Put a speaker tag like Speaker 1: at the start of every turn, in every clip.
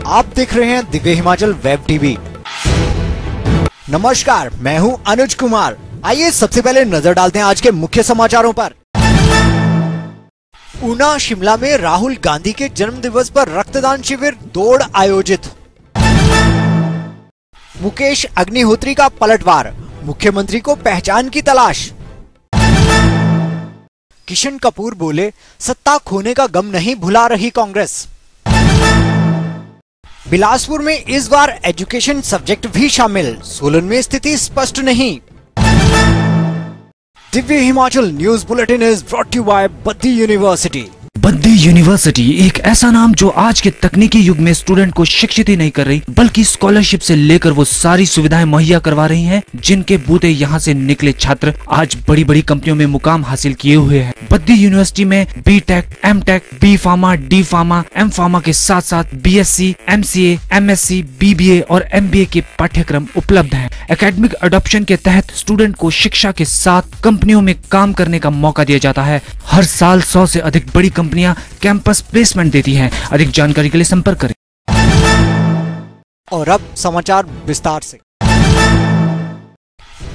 Speaker 1: आप देख रहे हैं दिव्य हिमाचल वेब टीवी। नमस्कार, मैं हूं अनुज कुमार। आइए सबसे पहले नजर डालते हैं आज के मुख्य समाचारों पर। ऊना शिमला में राहुल गांधी के जन्म दिवस पर रक्तदान शिविर दौड़ आयोजित। मुकेश अग्निहोत्री का पलटवार, मुख्यमंत्री को पहचान की तलाश। किशन कपूर बोले, सत्ता खोने का गम नहीं भुला रही कांग्रेस। बिलासपुर में इस बार एजुकेशन सब्जेक्ट भी शामिल, सोलन में स्थिति स्पष्ट नहीं। Divya Himachal news bulletin is brought to you by Baddi university.
Speaker 2: Baddi university एक ऐसा नाम जो आज के तकनीकी युग में स्टूडेंट को शिक्षित ही नहीं कर रही, बल्कि स्कॉलरशिप से लेकर वो सारी सुविधाएं मुहैया करवा रही हैं, जिनके बूते यहाँ से निकले छात्र आज बड़ी बड़ी कंपनियों में मुकाम हासिल किए हुए हैं। बद्दी यूनिवर्सिटी में B.Tech, M.Tech, B pharma, D pharma, M pharma के साथ साथ BSc, MCA, MSc, BBA और MBA के पाठ्यक्रम उपलब्ध हैं। एकेडमिक अडॉप्शन के तहत स्टूडेंट को शिक्षा के साथ कंपनियों में काम करने का मौका दिया जाता है। हर साल 100 से अधिक बड़ी कंपनियां कैंपस प्लेसमेंट देती हैं। अधिक जानकारी के लिए संपर्क करें।
Speaker 1: और अब समाचार विस्तार से।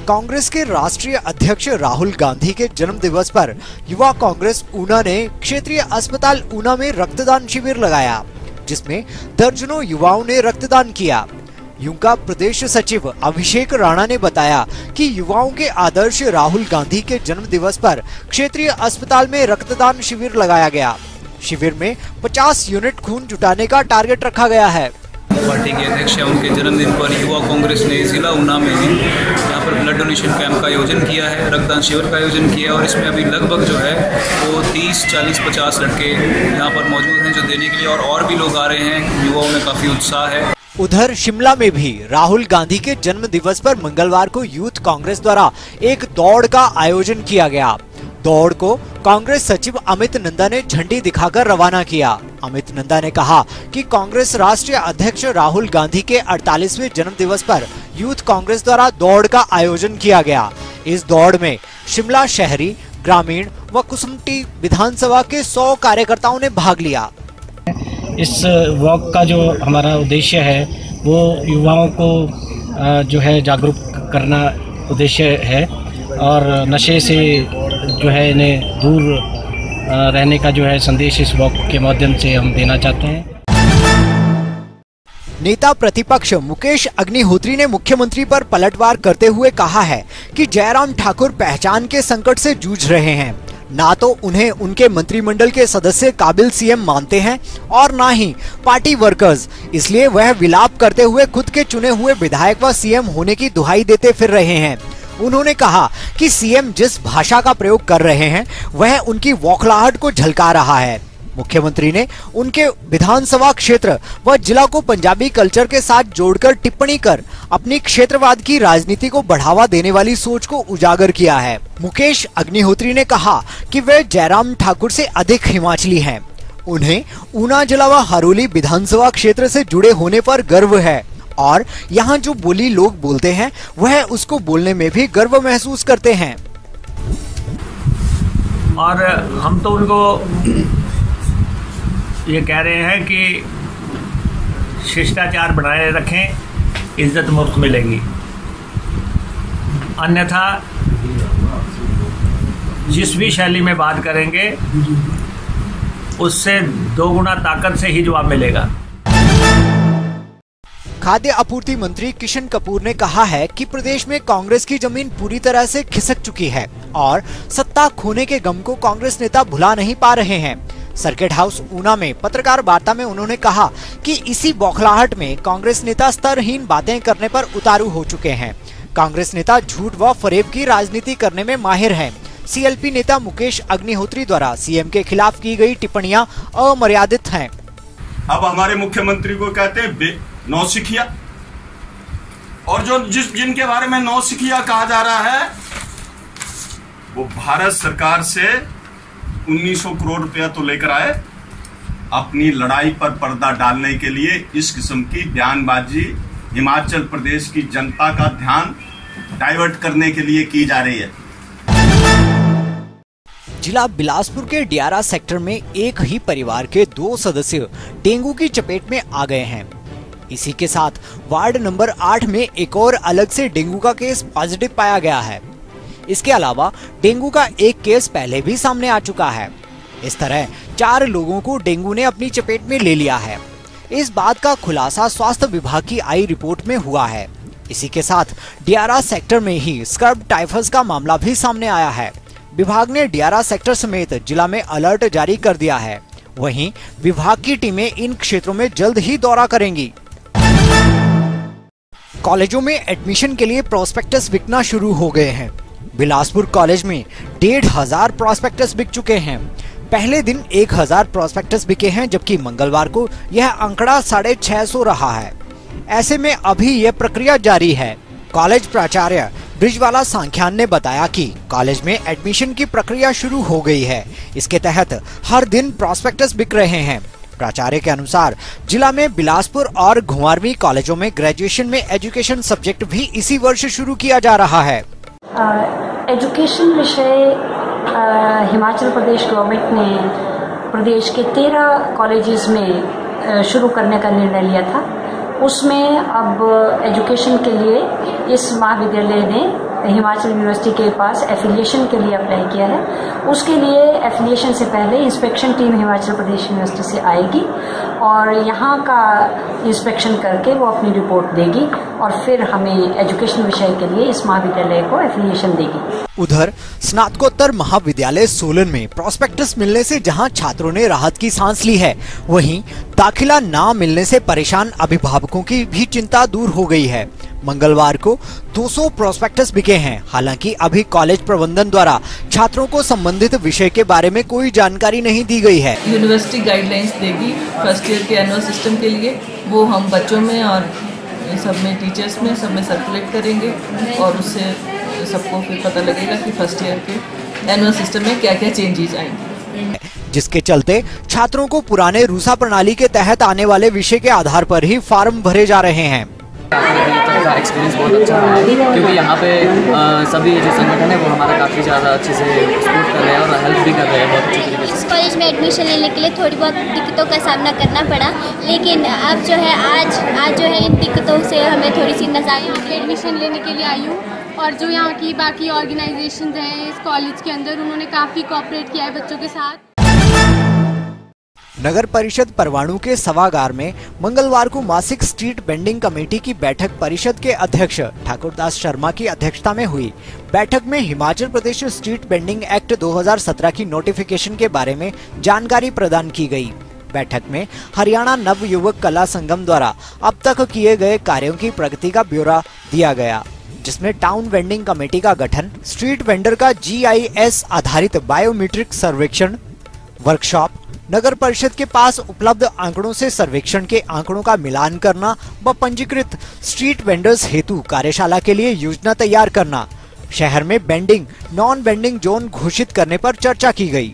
Speaker 1: कांग्रेस के राष्ट्रीय अध्यक्ष राहुल गांधी के जन्म दिवस पर युवा कांग्रेस ऊना ने क्षेत्रीय अस्पताल ऊना में रक्तदान शिविर लगाया, जिसमें दर्जनों युवाओं ने रक्तदान किया। यूं का प्रदेश सचिव अभिषेक राणा ने बताया कि युवाओं के आदर्श राहुल गांधी के जन्म दिवस पर क्षेत्रीय अस्पताल में रक्तदान शिविर लगाया गया। शिविर में 50 यूनिट खून जुटाने का टारगेट रखा गया है।
Speaker 3: पार्टी के अध्यक्ष हैं, उनके जन्मदिन पर युवा कांग्रेस ने जिला ऊना में यहाँ पर ब्लड डोनेशन कैंप का आयोजन किया है, रक्तदान शिविर का आयोजन किया है और इसमें अभी लगभग जो है वो 30, 40, 50 लड़के यहाँ पर मौजूद हैं जो देने के लिए, और भी लोग आ रहे हैं। युवाओं में काफी उत्साह है।
Speaker 1: उधर शिमला में भी राहुल गांधी के जन्म दिवस पर मंगलवार को यूथ कांग्रेस द्वारा एक दौड़ का आयोजन किया गया। दौड़ को कांग्रेस सचिव अमित नंदा ने झंडी दिखाकर रवाना किया। अमित नंदा ने कहा कि कांग्रेस राष्ट्रीय अध्यक्ष राहुल गांधी के 48वें जन्म दिवस पर यूथ कांग्रेस द्वारा दौड़ का आयोजन किया गया। इस दौड़ में शिमला शहरी, ग्रामीण व कुसुम्पटी विधानसभा के 100 कार्यकर्ताओं ने भाग लिया।
Speaker 4: इस वॉक का जो हमारा उद्देश्य है वो युवाओं को जो है जागरूक करना उद्देश्य है, और नशे से जो है इन्हें दूर रहने का जो है संदेश इस वॉक के माध्यम से हम देना चाहते हैं।
Speaker 1: नेता प्रतिपक्ष मुकेश अग्निहोत्री ने मुख्यमंत्री पर पलटवार करते हुए कहा है कि जयराम ठाकुर पहचान के संकट से जूझ रहे हैं। ना तो उन्हें उनके मंत्रिमंडल के सदस्य काबिल सीएम मानते हैं और ना ही पार्टी वर्कर्स, इसलिए वह विलाप करते हुए खुद के चुने हुए विधायक व सीएम होने की दुहाई देते फिर रहे हैं। उन्होंने कहा कि सीएम जिस भाषा का प्रयोग कर रहे हैं वह उनकी बौखलाहट को झलका रहा है। मुख्यमंत्री ने उनके विधानसभा क्षेत्र व जिला को पंजाबी कल्चर के साथ जोड़कर टिप्पणी कर अपनी क्षेत्रवाद की राजनीति को बढ़ावा देने वाली सोच को उजागर किया है। मुकेश अग्निहोत्री ने कहा कि वे जयराम ठाकुर से अधिक हिमाचली हैं। उन्हें ऊना जिला व हरोली विधानसभा क्षेत्र से जुड़े होने पर गर्व है और यहाँ जो बोली लोग बोलते हैं वह उसको बोलने में भी गर्व महसूस करते हैं।
Speaker 5: और हम तो उनको ये कह रहे हैं कि शिष्टाचार बनाए रखें, इज्जत मुफ्त मिलेगी, अन्यथा जिस भी शैली में बात करेंगे उससे 2 गुना ताकत से ही जवाब मिलेगा।
Speaker 1: खाद्य आपूर्ति मंत्री किशन कपूर ने कहा है कि प्रदेश में कांग्रेस की जमीन पूरी तरह से खिसक चुकी है और सत्ता खोने के गम को कांग्रेस नेता भुला नहीं पा रहे हैं। सर्किट हाउस ऊना में पत्रकार वार्ता में उन्होंने कहा कि इसी बौखलाहट में कांग्रेस नेता स्तरहीन बातें करने पर उतारू हो चुके हैं। कांग्रेस नेता झूठ व फरेब की राजनीति करने में माहिर हैं। सीएलपी नेता मुकेश अग्निहोत्री द्वारा सीएम के खिलाफ की गई टिप्पणियां अमर्यादित हैं।
Speaker 6: अब हमारे मुख्यमंत्री को कहते हैं नौसिखिया, और जो जिनके बारे में नौसिखिया कहा जा रहा है वो भारत सरकार से 1900 करोड़ रुपया तो लेकर आए अपनी लड़ाई पर पर्दा डालने के लिए। इस किस्म की बयानबाजी हिमाचल प्रदेश की जनता का ध्यान डाइवर्ट करने के लिए की जा रही है।
Speaker 1: जिला बिलासपुर के डियारा सेक्टर में एक ही परिवार के 2 सदस्य डेंगू की चपेट में आ गए हैं। इसी के साथ वार्ड नंबर 8 में एक और अलग से डेंगू का केस पॉजिटिव पाया गया है। इसके अलावा डेंगू का एक केस पहले भी सामने आ चुका है। इस तरह 4 लोगों को डेंगू ने अपनी चपेट में ले लिया है। इस बात का खुलासा स्वास्थ्य विभाग की आई रिपोर्ट में हुआ है। इसी के साथ डियारा सेक्टर में ही स्कर्ब टाइफस का मामला भी सामने आया है। विभाग ने डियारा सेक्टर समेत जिला में अलर्ट जारी कर दिया है। वहीं विभाग की टीमें इन क्षेत्रों में जल्द ही दौरा करेंगी। कॉलेजों में एडमिशन के लिए प्रोस्पेक्टस बिकना शुरू हो गए हैं। बिलासपुर कॉलेज में 1500 प्रोस्पेक्टस बिक चुके हैं। पहले दिन 1000 प्रोस्पेक्टस बिके हैं, जबकि मंगलवार को यह आंकड़ा 650 रहा है। ऐसे में अभी यह प्रक्रिया जारी है। कॉलेज प्राचार्य ब्रिजवाला सांख्यान ने बताया कि कॉलेज में एडमिशन की प्रक्रिया शुरू हो गई है। इसके तहत हर दिन प्रोस्पेक्टस बिक रहे हैं। प्राचार्य के अनुसार जिला में बिलासपुर और घुमारवीं कॉलेजों में ग्रेजुएशन में एजुकेशन सब्जेक्ट भी इसी वर्ष शुरू किया जा रहा है।
Speaker 7: एजुकेशन विषय हिमाचल प्रदेश गवर्नमेंट ने प्रदेश के 13 कॉलेजेस में शुरू करने का निर्णय लिया था। उसमें अब एजुकेशन के लिए इस महाविद्यालय ने हिमाचल यूनिवर्सिटी के पास एफिलिएशन के लिए अप्लाई किया है। उसके लिए एफिलिएशन से पहले inspection team Himachal Pradesh university से आएगी और यहाँ का इंस्पेक्शन करके वो अपनी रिपोर्ट देगी और फिर हमें एजुकेशन विषय के लिए इस महाविद्यालय को एफिलिएशन देगी।
Speaker 1: उधर स्नातकोत्तर महाविद्यालय सोलन में प्रोस्पेक्टस मिलने से जहां छात्रों ने राहत की सांस ली है, वहीं दाखिला ना मिलने से परेशान अभिभावकों की भी चिंता दूर हो गई है। मंगलवार को 200 प्रोस्पेक्टस बिके हैं। हालांकि अभी कॉलेज प्रबंधन द्वारा छात्रों को संबंधित विषय के बारे में कोई जानकारी नहीं दी गई है।
Speaker 8: यूनिवर्सिटी गाइडलाइंस देगी फर्स्ट ईयर के एनुअल सिस्टम के लिए, वो हम बच्चों में और सब में टीचर्स में सब में सर्कुलेट करेंगे और उससे सबको फिर पता लगेगा कि फर्स्ट ईयर के एनुअल सिस्टम में क्या क्या चेंजेस आएंगे,
Speaker 1: जिसके चलते छात्रों को पुराने रूसा प्रणाली के तहत आने वाले विषय के आधार पर ही फॉर्म भरे जा रहे हैं।
Speaker 9: का एक्सपीरियंस बहुत अच्छा रहा है, क्योंकि यहाँ पे सभी जो संगठन है वो हमारा काफ़ी ज़्यादा अच्छे से सपोर्ट कर रहे हैं और हेल्प भी कर रहे हैं बहुत अच्छी तरीके से।
Speaker 10: इस कॉलेज में एडमिशन लेने के लिए थोड़ी बहुत दिक्कतों का सामना करना पड़ा, लेकिन अब जो है आज जो है इन दिक्कतों से हमें थोड़ी सी नज़ारे।
Speaker 11: यहाँ पे एडमिशन लेने के लिए आई हूँ और जो यहाँ की बाकी ऑर्गेनाइजेशन हैं इस कॉलेज के अंदर, उन्होंने काफ़ी कोऑपरेट किया है बच्चों के साथ।
Speaker 1: नगर परिषद परवाणु के सभागार में मंगलवार को मासिक स्ट्रीट वेंडिंग कमेटी की बैठक परिषद के अध्यक्ष ठाकुरदास शर्मा की अध्यक्षता में हुई। बैठक में Himachal Pradesh street vending act 2017 की नोटिफिकेशन के बारे में जानकारी प्रदान की गई। बैठक में हरियाणा नव युवक कला संगम द्वारा अब तक किए गए कार्यों की प्रगति का ब्यौरा दिया गया, जिसमें टाउन वेंडिंग कमेटी का गठन, स्ट्रीट वेंडर का GIS आधारित बायोमीट्रिक सर्वेक्षण, वर्कशॉप, नगर परिषद के पास उपलब्ध आंकड़ों से सर्वेक्षण के आंकड़ों का मिलान करना व पंजीकृत स्ट्रीट वेंडर्स हेतु कार्यशाला के लिए योजना तैयार करना, शहर में बेंडिंग नॉन बेंडिंग जोन घोषित करने पर चर्चा की गई।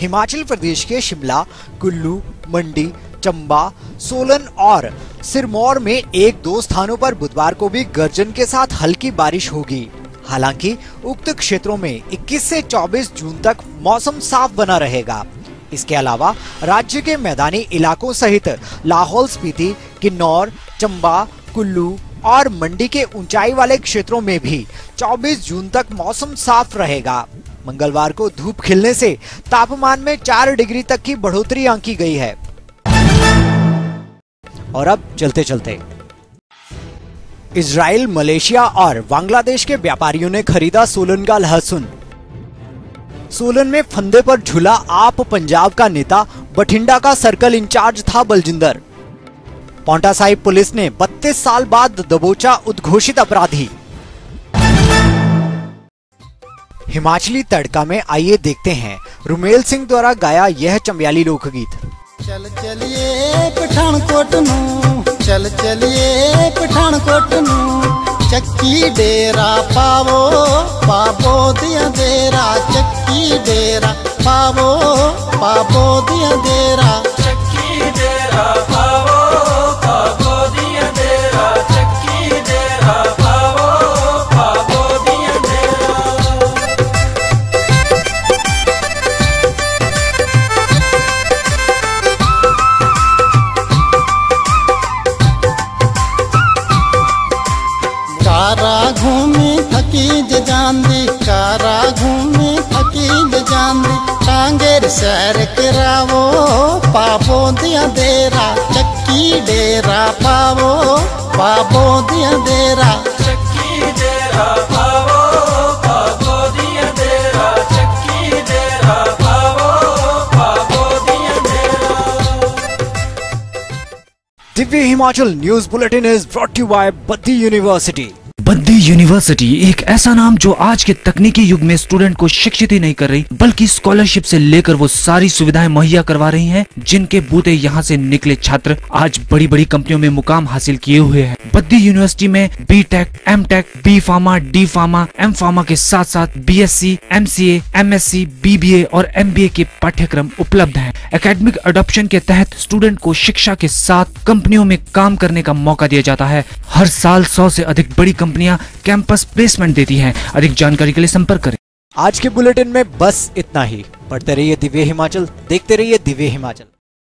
Speaker 1: हिमाचल प्रदेश के शिमला, कुल्लू, मंडी, चंबा, सोलन और सिरमौर में 1-2 स्थानों पर बुधवार को भी गर्जन के साथ हल्की बारिश होगी। हालांकि उक्त क्षेत्रों में 21 से 24 जून तक मौसम साफ बना रहेगा। इसके अलावा राज्य के मैदानी इलाकों सहित लाहौल स्पीति, किन्नौर, चंबा, कुल्लू और मंडी के ऊंचाई वाले क्षेत्रों में भी 24 जून तक मौसम साफ रहेगा। मंगलवार को धूप खिलने से तापमान में 4 डिग्री तक की बढ़ोतरी आंकी गई है। और अब चलते चलते इजराइल, मलेशिया और बांग्लादेश के व्यापारियों ने खरीदा सोलन का लहसुन। सोलन में फंदे पर झूला आप पंजाब का नेता, बठिंडा का सर्कल इंचार्ज था बलजिंदर। पांवटा साहिब पुलिस ने 32 साल बाद दबोचा उद्घोषित अपराधी। हिमाचली तड़का में आइए देखते हैं रुमेल सिंह द्वारा गाया यह चंबयाली लोकगीत।
Speaker 12: चल चलिए पठानकोट नू, चल चलिए पठानकोट नू, चक्की डेरा पावो पावो दिया डेरा, चक्की डेरा पावो पावो दिया डेरा, चक्की डेरा पावो पावो दिया डेरा, चक्की डेरा पावो पावो दिया डेरा। सैर करावो पावो दिया देरा चक्की डेरा पावो पावो दिया देरा
Speaker 13: चक्की डेरा पावो पावो दिया देरा चक्की डेरा पावो पावो दिया देरा।
Speaker 1: Divya Himachal news bulletin is brought to you by Baddi university.
Speaker 2: Baddi university एक ऐसा नाम जो आज के तकनीकी युग में स्टूडेंट को शिक्षित ही नहीं कर रही बल्कि स्कॉलरशिप से लेकर वो सारी सुविधाएं मुहैया करवा रही हैं, जिनके बूते यहाँ से निकले छात्र आज बड़ी बड़ी कंपनियों में मुकाम हासिल किए हुए हैं। बद्दी यूनिवर्सिटी में B.Tech, M.Tech, B pharma, D pharma, M pharma के साथ साथ BSc, MCA, MSc, BBA और MBA के पाठ्यक्रम उपलब्ध हैं। एकेडमिक अडॉप्शन के तहत स्टूडेंट को शिक्षा के साथ कंपनियों में काम करने का मौका दिया जाता है। हर साल 100 से अधिक बड़ी कंपनियां कैंपस प्लेसमेंट देती हैं। अधिक जानकारी के लिए संपर्क करें।
Speaker 1: आज के बुलेटिन में बस इतना ही। पढ़ते रहिए दिव्य हिमाचल, देखते रहिए दिव्य हिमाचल।